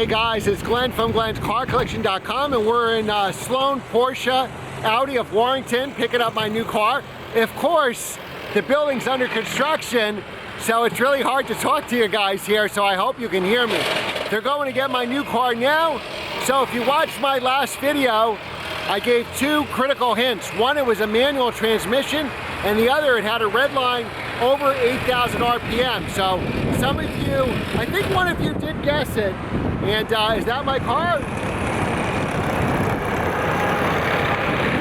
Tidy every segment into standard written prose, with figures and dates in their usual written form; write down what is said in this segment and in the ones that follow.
Hey guys, it's Glenn from glenscarcollection.com, and we're in Sloan Porsche Audi of Warrington picking up my new car. Of course, the building's under construction, so it's really hard to talk to you guys here, so I hope you can hear me. They're going to get my new car now, so if you watched my last video, I gave two critical hints. One, it was a manual transmission, and the other, it had a red line over 8,000 RPM. So some of you, I think one of you did guess it. And is that my car?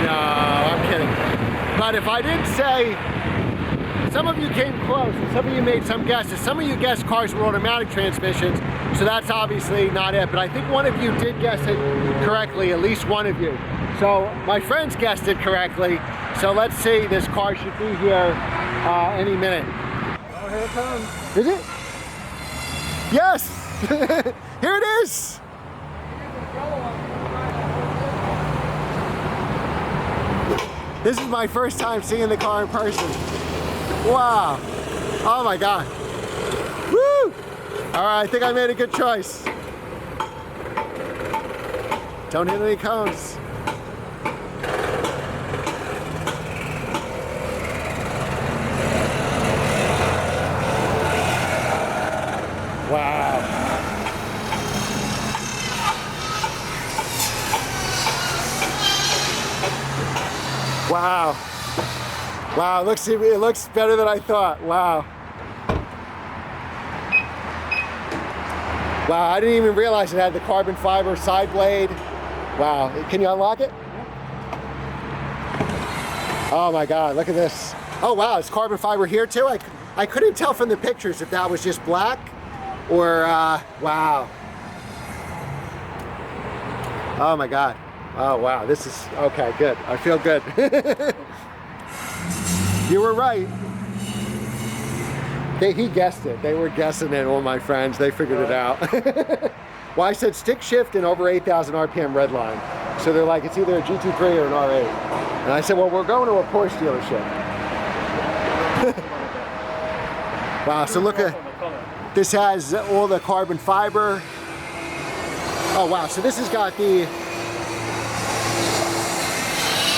No, I'm kidding. But if I didn't say, some of you came close, and some of you made some guesses. Some of you guessed cars with automatic transmissions, so that's obviously not it. But I think one of you did guess it correctly, at least one of you. So my friends guessed it correctly. So let's see, this car should be here any minute. Oh, here it comes. Is it? Yes! Here it is! This is my first time seeing the car in person. Wow. Oh my God. Woo! All right, I think I made a good choice. Don't hit any cones. Wow. Wow. Wow, it looks better than I thought. Wow. Wow, I didn't even realize it had the carbon fiber side blade. Wow, can you unlock it? Oh my God, look at this. Oh wow, it's carbon fiber here too? I couldn't tell from the pictures if that was just black or, wow. Oh my God. Oh wow, this is, okay, good. I feel good. You were right. He guessed it. They were guessing it, all my friends. They figured it out. Well, I said stick shift and over 8,000 RPM red line. So they're like, it's either a GT3 or an R8. And I said, well, we're going to a Porsche dealership. Wow, so look at, this has all the carbon fiber. Oh wow, so this has got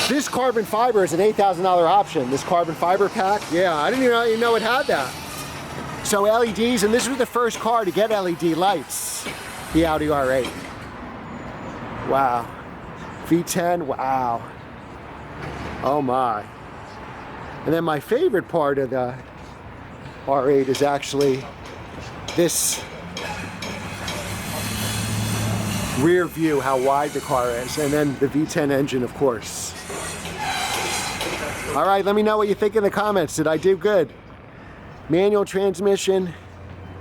this carbon fiber is an $8,000 option. This carbon fiber pack, yeah, I didn't even know it had that. So LEDs, and this was the first car to get LED lights, the Audi R8. Wow, V10, wow. Oh my. And then my favorite part of the R8 is actually this rear view, how wide the car is, and then the V10 engine, of course. All right, let me know what you think in the comments. Did I do good? Manual transmission,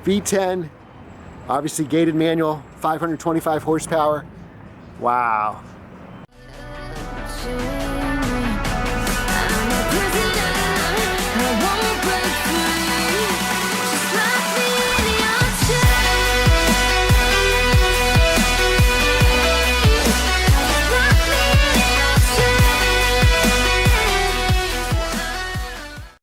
V10, obviously gated manual, 525 horsepower. Wow.